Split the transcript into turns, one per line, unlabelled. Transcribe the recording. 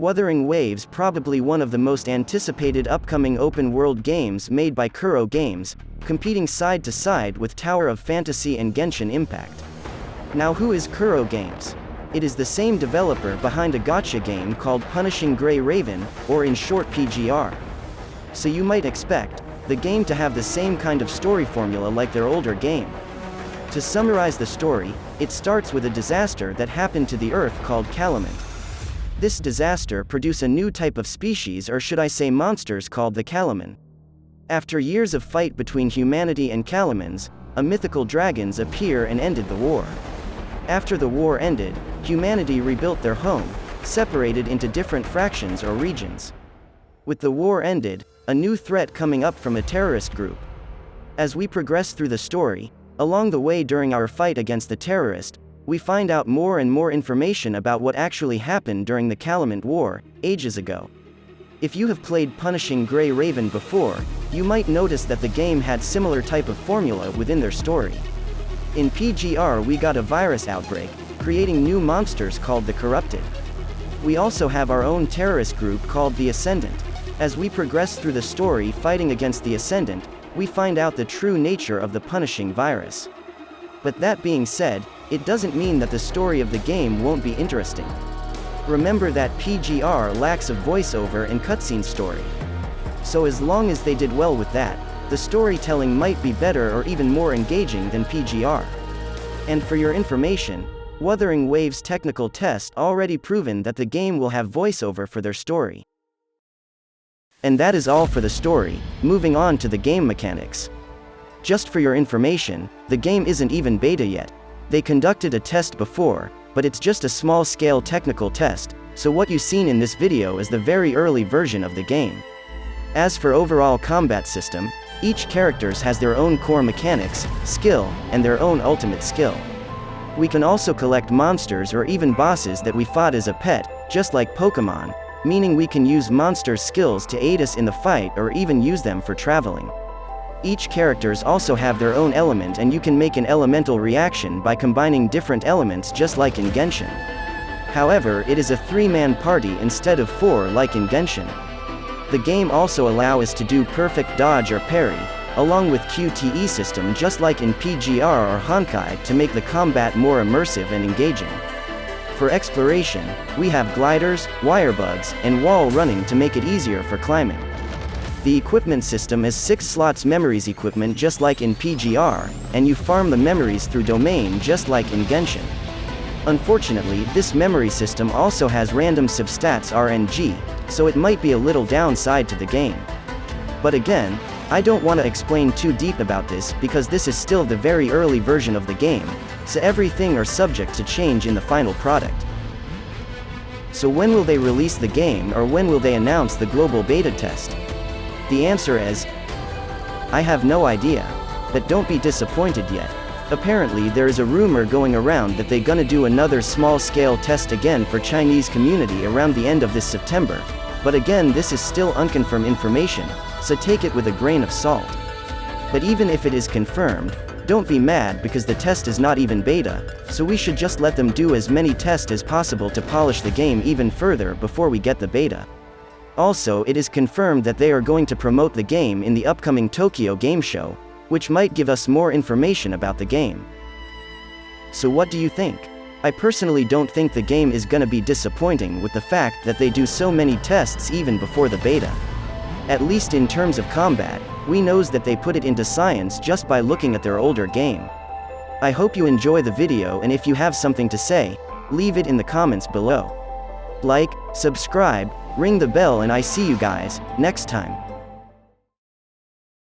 Wuthering Waves, probably one of the most anticipated upcoming open-world games made by Kuro Games, competing side to side with Tower of Fantasy and Genshin Impact. Now, who is Kuro Games? It is the same developer behind a gacha game called punishinggrayraven, or in short PGR. So you might expect the game to have the same kind of story formula like their older game. To summarize the story, it starts with a disaster that happened to the Earth called Calamant. This disaster produced a new type of species, or should I say monsters, called the Calaman. After years of fight between humanity and Calamans, a mythical dragons appear and ended the war. After the war ended, humanity rebuilt their home, separated into different fractions or regions. With the war ended, a new threat coming up from a terrorist group. As we progress through the story, along the way during our fight against the terrorist, we find out more and more information about what actually happened during the Calamant War, ages ago. If you have played punishinggrayraven before, you might notice that the game had similar type of formula within their story. In PGR we got a virus outbreak, creating new monsters called the Corrupted. We also have our own terrorist group called the Ascendant. As we progress through the story fighting against the Ascendant, we find out the true nature of the punishing virus. But that being said, it doesn't mean that the story of the game won't be interesting. Remember that PGR lacks a voiceover and cutscene story. So as long as they did well with that, the storytelling might be better or even more engaging than PGR. And for your information, Wuthering Waves technical test already proven that the game will have voiceover for their story. And that is all for the story. Moving on to the game mechanics. Just for your information, the game isn't even beta yet. They conducted a test before, but it's just a small-scale technical test, so what you've seen in this video is the very early version of the game. As for overall combat system, each characters has their own core mechanics, skill, and their own ultimate skill. We can also collect monsters or even bosses that we fought as a pet, just like Pokemon, meaning we can use monsters' skills to aid us in the fight or even use them for traveling. Each characters also have their own element, and you can make an elemental reaction by combining different elements just like in Genshin. However, it is a 3-man party instead of 4 like in Genshin. The game also allows us to do perfect dodge or parry, along with QTE system just like in PGR or Honkai to make the combat more immersive and engaging. For exploration, we have gliders, wire bugs, and wall running to make it easier for climbing. The equipment system is 6 slots memories equipment just like in PGR, and you farm the memories through domain just like in Genshin. Unfortunately, this memory system also has random substats RNG, so it might be a little downside to the game. But again, I don't want to explain too deep about this because this is still the very early version of the game, so everything are subject to change in the final product. So when will they release the game, or when will they announce the global beta test? The answer is, I have no idea. But don't be disappointed yet. Apparently there is a rumor going around that they're gonna do another small-scale test again for Chinese community around the end of this September. But again, this is still unconfirmed information, so take it with a grain of salt. But even if it is confirmed, don't be mad because the test is not even beta, so we should just let them do as many tests as possible to polish the game even further before we get the beta. Also, it is confirmed that they are going to promote the game in the upcoming Tokyo Game Show, which might give us more information about the game. So what do you think? I personally don't think the game is gonna be disappointing with the fact that they do so many tests even before the beta. At least in terms of combat, we knows that they put it into science just by looking at their older game. I hope you enjoy the video, and if you have something to say, leave it in the comments below. Like, subscribe, ring the bell, and I see you guys next time.